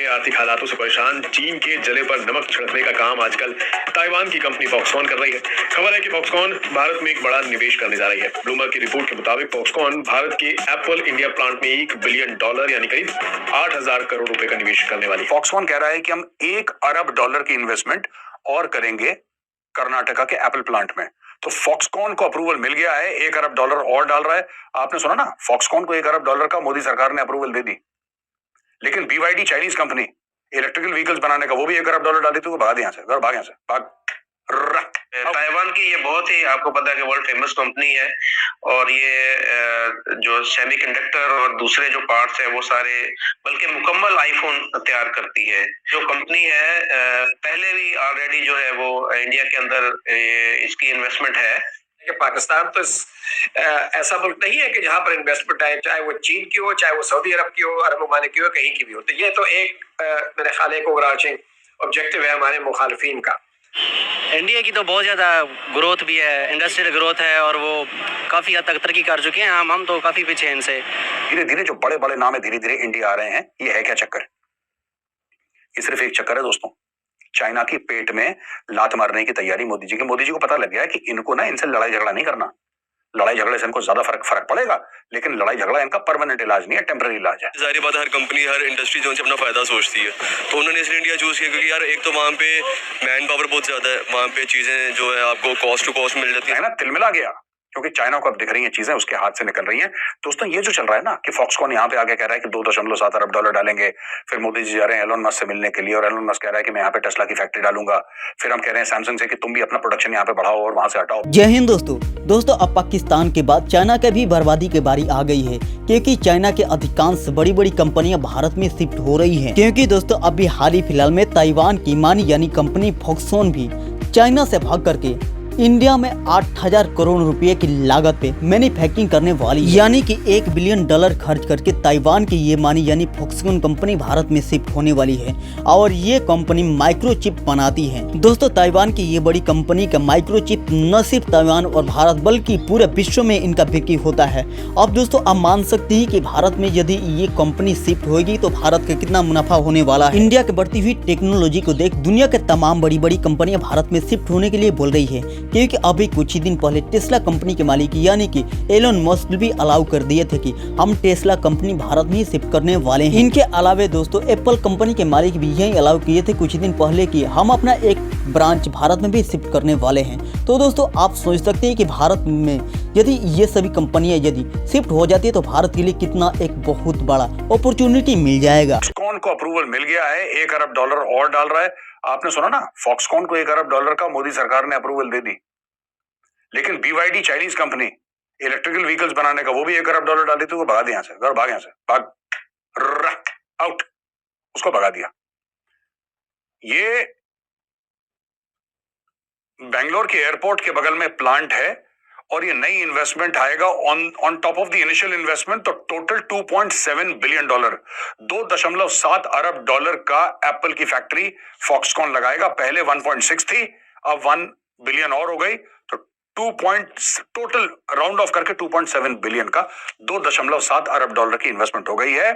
आर्थिक हालातों से परेशान चीन के जले पर नमक छिड़कने का काम आजकल ताइवान की कंपनी फॉक्सकॉन कर रही है। खबर है कि फॉक्सकॉन भारत में एक बड़ा निवेश करने जा रही है। ब्लूमबर्ग की रिपोर्ट के मुताबिक फॉक्सकॉन भारत के एप्पल इंडिया प्लांट में $1 बिलियन यानी करीब 8,000 करोड़ रुपए का निवेश करने वाली है। फॉक्सकॉन कह रहा है कि हम $1 अरब की इन्वेस्टमेंट और करेंगे कर्नाटका के एप्पल प्लांट में। तो फॉक्सकॉन को अप्रूवल मिल गया है, $1 अरब और डाल रहा है। आपने सुना ना, फॉक्सकॉन को $1 अरब का मोदी सरकार ने अप्रूवल दे दी, लेकिन BYD Chinese company electrical vehicles बनाने का वो भी $1 अरब डाली, तो भाग यहाँ से, भाग यहाँ से, भाग। ताइवान की ये बहुत ही, आपको पता है कि वर्ल्ड फेमस कंपनी है, और ये जो सेमीकंडक्टर और दूसरे जो पार्ट्स है वो सारे, बल्कि मुकम्मल आईफोन तैयार करती है। जो कंपनी है पहले भी ऑलरेडी जो है वो इंडिया के अंदर इसकी इन्वेस्टमेंट है। कि पाकिस्तान तो ऐसा मुल्क नहीं है कि जहां पर इन्वेस्टमेंट आए, चाहे वो चीन की हो, चाहे वो सऊदी अरब की हो, अरब ममालिक की हो, कहीं की भी हो। तो ये तो एक मेरे ख्याल एक ओवरआर्चिंग ऑब्जेक्टिव है हमारे मुखालिफिन का। इंडिया की तो बहुत ज़्यादा ग्रोथ भी है, इंडस्ट्रियल ग्रोथ है, और वो काफ़ी हद तक तरक्की कर चुके हैं। हम तो काफ़ी पीछे हैं इनसे। धीरे धीरे जो बड़े बड़े नाम है धीरे धीरे इंडिया आ रहे हैं। ये है क्या चक्कर? ये सिर्फ एक चक्कर है दोस्तों। चाइना की पेट में लात मारने की तैयारी मोदी जी की। मोदी जी को पता लग गया है कि इनको ना इनसे लड़ाई झगड़ा नहीं करना। लड़ाई झगड़े से इनको ज्यादा फर्क पड़ेगा, लेकिन लड़ाई झगड़ा इनका परमानेंट इलाज नहीं है, टेम्पररी इलाज है। जाहिर बात है, हर कंपनी हर इंडस्ट्री जो है अपना फायदा सोचती है, तो उन्होंने इसलिए इंडिया चूज किया क्योंकि यार एक तो वहाँ पे मैन पावर बहुत ज्यादा है, वहाँ पे चीजें जो है आपको कॉस्ट टू कॉस्ट मिल जाती है ना। तिलमिला गया, क्योंकि चाइना को अब दिख रही है चीजें उसके हाथ से निकल रही हैं। दोस्तों ये जो चल रहा है ना कि फॉक्सकॉन यहाँ पे आके कह रहा है कि $2.7 अरब डालेंगे, फिर मोदी जी जा रहे हैं एलोन मस्क से मिलने के लिए, और एलोन मस्क कह रहा है कि मैं यहाँ पे टेस्ला की फैक्ट्री डालूंगा, फिर हम कह रहे हैं सैमसंग से कि तुम भी अपना प्रोडक्शन यहाँ पे बढ़ाओ और वहां से हटाओ। जय हिंद दोस्तों, अब पाकिस्तान के बाद चाइना के भी बर्बादी की बारी आ गई है, क्योंकि चाइना के अधिकांश बड़ी बड़ी कंपनियां भारत में शिफ्ट हो रही हैं। क्योंकि दोस्तों अभी हाल ही फिलहाल में ताइवान की मानी यानी कंपनी फॉक्सकॉन भी चाइना से भाग करके इंडिया में 8,000 करोड़ रुपए की लागत पे मैन्युफैक्चरिंग करने वाली, यानी कि $1 बिलियन खर्च करके ताइवान की ये मानी यानी फॉक्सकॉन कंपनी भारत में शिफ्ट होने वाली है। और ये कंपनी माइक्रोचिप बनाती है। दोस्तों ताइवान की ये बड़ी कंपनी का माइक्रोचिप न सिर्फ ताइवान और भारत बल्कि पूरे विश्व में इनका बिक्री होता है। अब दोस्तों आप मान सकते हैं कि भारत में यदि ये कंपनी शिफ्ट होगी तो भारत का कितना मुनाफा होने वाला है। इंडिया की बढ़ती हुई टेक्नोलॉजी को देख दुनिया के तमाम बड़ी बड़ी कंपनियां भारत में शिफ्ट होने के लिए बोल रही है, क्योंकि अभी कुछ ही दिन पहले टेस्ला कंपनी के मालिक यानी कि एलोन मस्क भी अलाउ कर दिए थे कि हम टेस्ला कंपनी भारत में ही शिफ्ट करने वाले हैं। इनके अलावे दोस्तों एप्पल कंपनी के मालिक भी यही अलाउ किए थे कुछ दिन पहले कि हम अपना एक ब्रांच भारत में भी शिफ्ट करने वाले हैं। तो दोस्तों आप सोच सकते हैं कि भारत में यदि ये सभी कंपनियां यदि शिफ्ट हो जाती है तो भारत के लिए कितना एक बहुत बड़ा अपॉर्चुनिटी मिल जाएगा। फॉक्सकॉन को अप्रूवल मिल गया है, $1 अरब और डाल रहा है। आपने सुना ना, फॉक्सकॉन को $1 अरब का मोदी सरकार ने अप्रूवल दे दी, लेकिन BYD Chinese company electrical vehicles बनाने का वो भी $1 अरब डाली, तो भाग यहाँ से, भाग यहाँ से, भाग, आउट, उसको भगा दिया। ये बेंगलोर के एयरपोर्ट के बगल में प्लांट है, और ये नई इन्वेस्टमेंट आएगा on top of the initial investment, तो टोटल $2.7 बिलियन, $2.7 अरब का एप्पल की फैक्ट्री फॉक्सकॉन लगाएगा। पहले 1.6 थी, अब 1 बिलियन और हो गई, तो टोटल राउंड ऑफ करके 2.7 बिलियन का $2.7 अरब की इन्वेस्टमेंट हो गई है।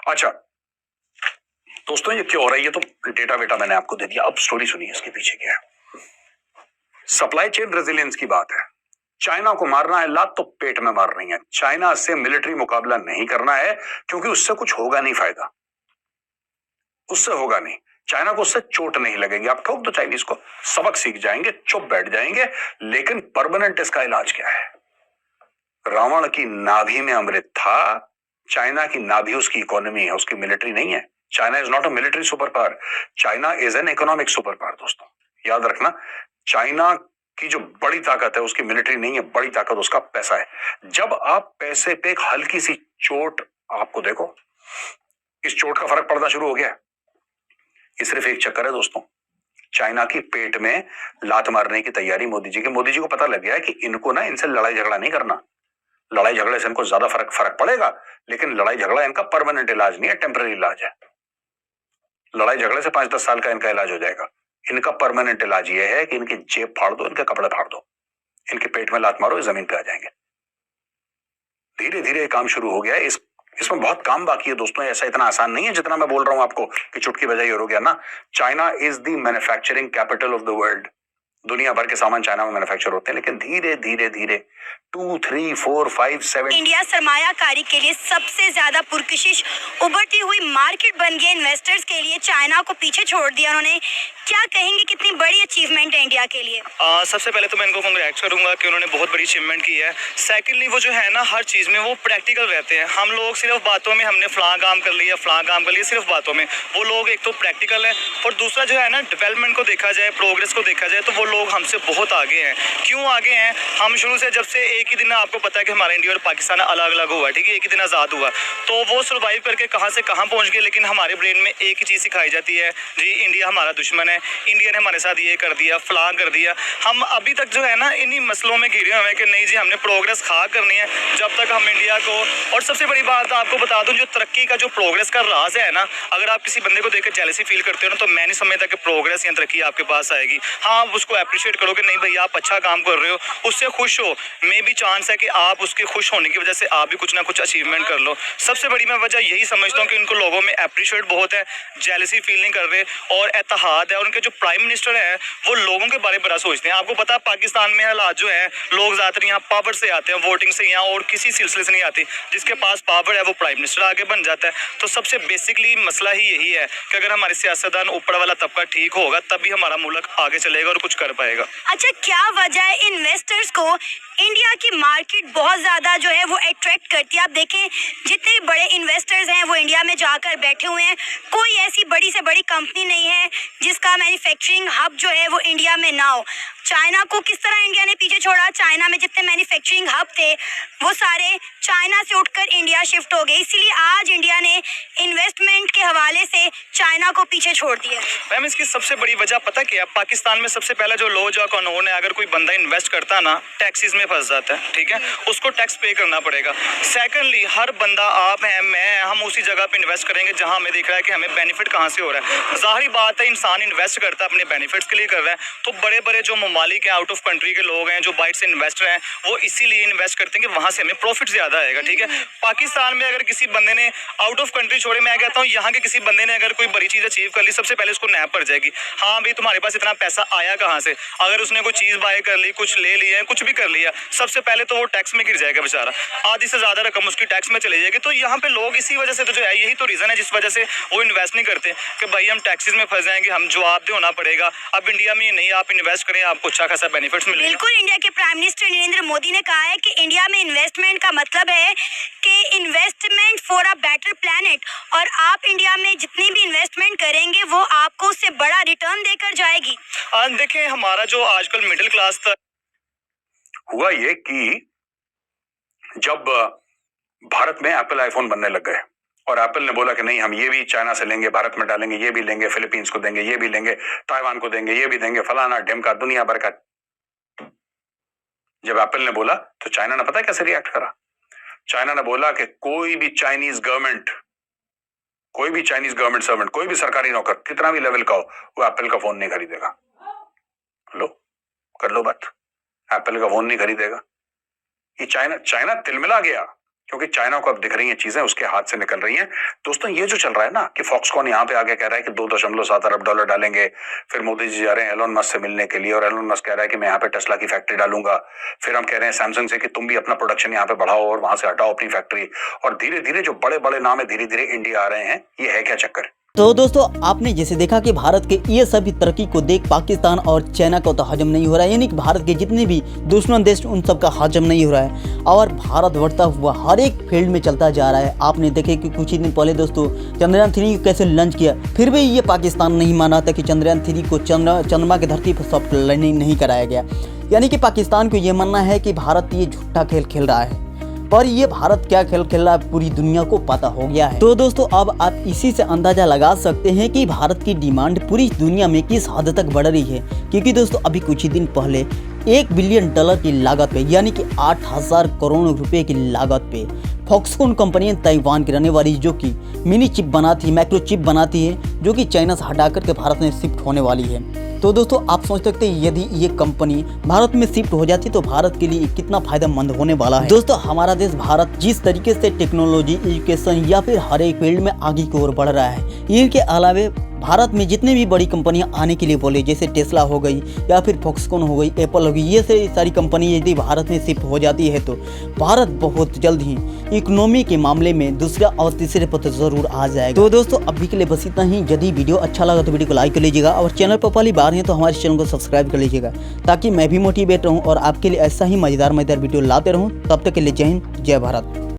अच्छा दोस्तों ये क्यों हो रहा है? ये तो डेटा वेटा मैंने आपको दे दिया, अब स्टोरी सुनिए इसके पीछे क्या है। सप्लाई चेन रेजिलियंस की बात है। चाइना को मारना है लात तो पेट में मार रही है। चाइना से मिलिट्री मुकाबला नहीं करना है, क्योंकि उससे कुछ होगा नहीं, फायदा उससे होगा नहीं। चाइना को उससे चोट नहीं लगेगी। आप ठोक दो चाइनीज को, सबक सीख जाएंगे, चुप बैठ जाएंगे, लेकिन परमानेंट इसका इलाज क्या है? रावण की नाभि में अमृत था। चाइना की नाभि उसकी इकोनॉमी है, उसकी मिलिट्री नहीं है। China is not a military super power, China is an economic super power. दोस्तों याद रखना, चाइना की जो बड़ी ताकत है उसकी मिलिट्री नहीं है, बड़ी ताकत उसका पैसा है। जब आप पैसे पे एक हल्की सी चोट, आपको देखो इस चोट का फर्क पड़ना शुरू हो गया। ये सिर्फ एक चक्कर है दोस्तों। चाइना की पेट में लात मारने की तैयारी मोदी जी की। मोदी जी को पता लग गया है कि इनको ना इनसे लड़ाई झगड़ा नहीं करना। लड़ाई झगड़े से इनको ज्यादा फर्क पड़ेगा, लेकिन लड़ाई झगड़ा इनका परमानेंट इलाज नहीं है, टेम्पररी इलाज है। लड़ाई झगड़े से 5-10 साल का इनका इलाज हो जाएगा। इनका परमानेंट इलाज ये है कि इनकी जेब फाड़ दो, इनके कपड़े फाड़ दो, इनके पेट में लात मारो, जमीन पे आ जाएंगे। धीरे धीरे काम शुरू हो गया है। इस इसमें बहुत काम बाकी है दोस्तों, ऐसा इतना आसान नहीं है जितना मैं बोल रहा हूं आपको कि चुटकी बजाई और हो गया ना। China is the manufacturing capital of the world. दुनिया भर के सामान चाइना में मैन्युफैक्चर होते हैं, लेकिन धीरे धीरे धीरे 2, 3, 4, 5, 7 इंडिया सरमायाकारी के लिए सबसे ज्यादा पुरकशिश उभरती हुई मार्केट बन गई। इन्वेस्टर्स के लिए चाइना को पीछे छोड़ दिया उन्होंने। क्या कहेंगे, कितनी बड़ी अचीवमेंट है इंडिया के लिए? सबसे पहले तो मैं इनको कांग्रेट करूंगा कि उन्होंने बहुत बड़ी अचीवमेंट की है। सेकेंडली वो जो है ना, हर चीज़ में वो प्रैक्टिकल रहते हैं। हम लोग सिर्फ बातों में हमने फलां काम कर लिया, फलां काम कर लिया, सिर्फ बातों में। वो लोग एक तो प्रैक्टिकल है, और दूसरा जो है ना, डेवलपमेंट को देखा जाए, प्रोग्रेस को देखा जाए, तो वो लोग हमसे बहुत आगे हैं। क्यों आगे हैं? हम शुरू से जब से एक ही दिन, आपको पता है कि हमारा इंडिया और पाकिस्तान अलग अलग हुआ, ठीक है, एक ही दिन आज़ाद हुआ, तो वो सर्वाइव करके कहाँ से कहाँ पहुँच गए। लेकिन हमारे ब्रेन में एक ही चीज़ सिखाई जाती है, जी इंडिया हमारा दुश्मन है, इंडिया ने हमारे साथ ये कर दिया, फलां कर दिया। हम अभी तक जो है ना इन्हीं मसलों में घिरे हुए हैं कि नहीं जी, हमने प्रोग्रेस खा करनी है जब तक हम इंडिया को। और सबसे बड़ी बात आपको बता दूं, जो तरक्की का, जो प्रोग्रेस का राज है ना, अगर आप किसी बंदे को देखकर जेलसी फील करते हो ना, तो मैं नहीं समझता कि प्रोग्रेस या तरक्की आपके पास आएगी। हाँ, उसको अप्रिशिएट करो कि नहीं भाई आप अच्छा काम कर रहे हो, उससे खुश हो। मे भी चांस है कि आप उसके खुश होने की वजह से आप भी कुछ ना कुछ अचीवमेंट कर लो। सबसे बड़ी मैं वजह यही समझता हूँ कि उनको लोगों में अप्रिशिएट बहुत है, जेलसी फील नहीं कर रहे, और इत्तेहाद है। और उनके जो प्राइम मिनिस्टर है वो लोगों के बारे में बड़ा सोचते हैं। आपको पता है पाकिस्तान में हालात जो है, लोग ज़्यादातर यहाँ पावर से आते हैं, वोटिंग से यहाँ, और किसी सिलसिले से नहीं आते। जिसके पास पावर है वो प्राइम मिनिस्टर आगे बन जाता है। तो सबसे बेसिकली मसला ही यही है कि अगर हमारे सियासतदान, ऊपर वाला तबका ठीक होगा, तभी हमारा मुल्क आगे चलेगा और कुछ कर पाएगा। अच्छा, क्या वजह है इन्वेस्टर्स को इंडिया की मार्केट बहुत ज्यादा जो है वो अट्रैक्ट करती है? आप देखें, जितने भी बड़े इन्वेस्टर्स हैं वो इंडिया में जाकर बैठे हुए हैं। कोई ऐसी बड़ी से बड़ी कंपनी नहीं है जिसका मैन्युफैक्चरिंग हब जो है वो इंडिया में ना हो। चाइना को किस तरह इंडिया ने पीछे छोड़ा? चाइना में जितने मैन्युफैक्चरिंग हब थे वो सारे चाइना से उठकर इंडिया शिफ्ट हो गए। इसीलिए आज इंडिया ने इन्वेस्टमेंट के हवाले से चाइना को पीछे छोड़ दिया। मैम, इसकी सबसे बड़ी वजह पता क्या है? पाकिस्तान में सबसे पहला जो लॉ जो कानून है, अगर कोई बंदा इन्वेस्ट करता ना, टैक्सेस में फंस जाता है, ठीक है, उसको टैक्स पे करना पड़ेगा। सेकंडली, हर बंदा, आप हैं, मैं हैं, हम उसी जगह पे इन्वेस्ट करेंगे जहां हमें दिख रहा है कि हमें बेनिफिट कहां से हो रहा है। जाहिर बात है, इंसान इन्वेस्ट करता है अपने बेनिफिट्स के लिए कर रहा है। तो बड़े बड़े जो ममालिक हैं, आउट ऑफ कंट्री के लोग हैं, जो बाहर से इन्वेस्टर हैं, वो इसीलिए इन्वेस्ट करते हैं कि वहां से हमें प्रॉफिट ज्यादा आएगा, ठीक है। पाकिस्तान में अगर किसी बंदे ने आउट ऑफ कंट्री छोड़े, मैं कहता हूँ यहाँ के किसी बंदे ने अगर कोई बड़ी चीज अचीव कर ली, सबसे पहले उसको नैप पड़ जाएगी। हाँ भाई, तुम्हारे पास इतना पैसा आया कहाँ से? अगर उसने कोई चीज बाय कर ली, कुछ ले लिया, कुछ भी कर लिया, सबसे पहले तो वो टैक्स में गिर जाएगा बेचारा। आधी से ज्यादा रकम उसकी टैक्स में चली जाएगी। तो यहाँ पे लोग इसी वजह से तो जो है, यही तो रीजन है जिस वजह से वो इन्वेस्ट नहीं करते कि भाई हम टैक्सेस में फंस जाएंगे, हम जवाबदेह होना पड़ेगा। अब इंडिया में नहीं, आप इन्वेस्ट करें, आपको अच्छा खासा बेनिफिट्स मिलेगा। बिल्कुल, इंडिया के प्राइम मिनिस्टर नरेंद्र मोदी ने कहा है कि इंडिया में इन्वेस्टमेंट का मतलब है कि investment for a better planet, और आप इंडिया में जितनी भी इन्वेस्टमेंट करेंगे वो आपको उससे बड़ा रिटर्न देकर जाएगी। देखें, हमारा जो आजकल मिडिल क्लास था, हुआ ये कि जब भारत में एप्पल आईफोन बनने लग गए और एप्पल ने बोला कि नहीं, हम ये भी चाइना से लेंगे, भारत में डालेंगे, ये भी लेंगे, फिलीपींस को देंगे, ये भी लेंगे, ताइवान को देंगे, ये भी देंगे, फलाना ढिमका, दुनिया भर का। जब एप्पल ने बोला तो चाइना ने पता है कैसे रिएक्ट करा? चाइना ने बोला कि कोई भी चाइनीज गवर्नमेंट सर्वेंट, कोई भी सरकारी नौकर, कितना भी लेवल का हो, वो एप्पल का फोन नहीं खरीदेगा। लो, कर लो बात, एप्पल का फोन नहीं खरीदेगा। ये चाइना तिलमिला गया, क्योंकि चाइना को अब दिख रही हैं चीजें उसके हाथ से निकल रही हैं। दोस्तों, ये जो चल रहा है ना कि फॉक्सकॉन यहाँ पे आके कह रहा है कि 2.7 अरब डॉलर डालेंगे, फिर मोदी जी जा रहे हैं एलोन मस्क से मिलने के लिए, और एलोन मस्क कह रहा है कि मैं यहाँ पे टेस्ला की फैक्ट्री डालूंगा, फिर हम कह रहे हैं सैमसंग से कि तुम भी अपना प्रोडक्शन यहाँ पे बढ़ाओ और वहां से हटाओ अपनी फैक्ट्री, और धीरे धीरे जो बड़े बड़े नाम है धीरे धीरे इंडिया आ रहे हैं। ये है क्या चक्कर? तो दोस्तों, आपने जैसे देखा कि भारत के ये सभी तरक्की को देख पाकिस्तान और चाइना को तो हजम नहीं हो रहा है, यानी कि भारत के जितने भी दुश्मन देश उन सब का हजम नहीं हो रहा है, और भारत बढ़ता हुआ हर एक फील्ड में चलता जा रहा है। आपने देखे कि कुछ ही दिन पहले दोस्तों चंद्रयान 3 को कैसे लॉन्च किया, फिर भी ये पाकिस्तान नहीं माना था कि चंद्रयान 3 को चंद्रमा की धरती पर सॉफ्ट लैंडिंग नहीं कराया गया। यानी कि पाकिस्तान को ये मानना है कि भारत ये झूठा खेल खेल रहा है, पर ये भारत क्या खेल खेल रहा है पूरी दुनिया को पता हो गया है। तो दोस्तों, अब आप इसी से अंदाजा लगा सकते हैं कि भारत की डिमांड पूरी दुनिया में किस हद तक बढ़ रही है, क्योंकि दोस्तों अभी कुछ ही दिन पहले 1 बिलियन डॉलर की लागत पे, यानी कि 8000 करोड़ रुपए की लागत पे फॉक्सकॉन कंपनी ताइवान की रहने वाली, जो कि मिनी चिप बनाती है, माइक्रो चिप बनाती है, जो कि चाइना से हटा करके भारत में शिफ्ट होने वाली है। तो दोस्तों आप सोच सकते हैं यदि ये कंपनी भारत में शिफ्ट हो जाती तो भारत के लिए कितना फायदेमंद होने वाला है। दोस्तों हमारा देश भारत जिस तरीके से टेक्नोलॉजी, एजुकेशन या फिर हर एक फील्ड में आगे की ओर बढ़ रहा है, इनके अलावे भारत में जितने भी बड़ी कंपनियां आने के लिए बोले, जैसे टेस्ला हो गई या फिर फॉक्सकॉन हो गई, एप्पल हो गई, ये सारी कंपनी यदि भारत में शिफ्ट हो जाती है तो भारत बहुत जल्द ही इकोनॉमी के मामले में दूसरा और तीसरे पद जरूर आ जाएगा। तो दोस्तों अभी के लिए बस इतना ही। यदि वीडियो अच्छा लगा तो वीडियो को लाइक कर लीजिएगा और चैनल पर पहली बार हैं तो हमारे चैनल को सब्सक्राइब कर लीजिएगा, ताकि मैं भी मोटिवेट रहूँ और आपके लिए ऐसा ही मजेदार वीडियो लाते रहूँ। तब तक के लिए जय हिंद, जय भारत।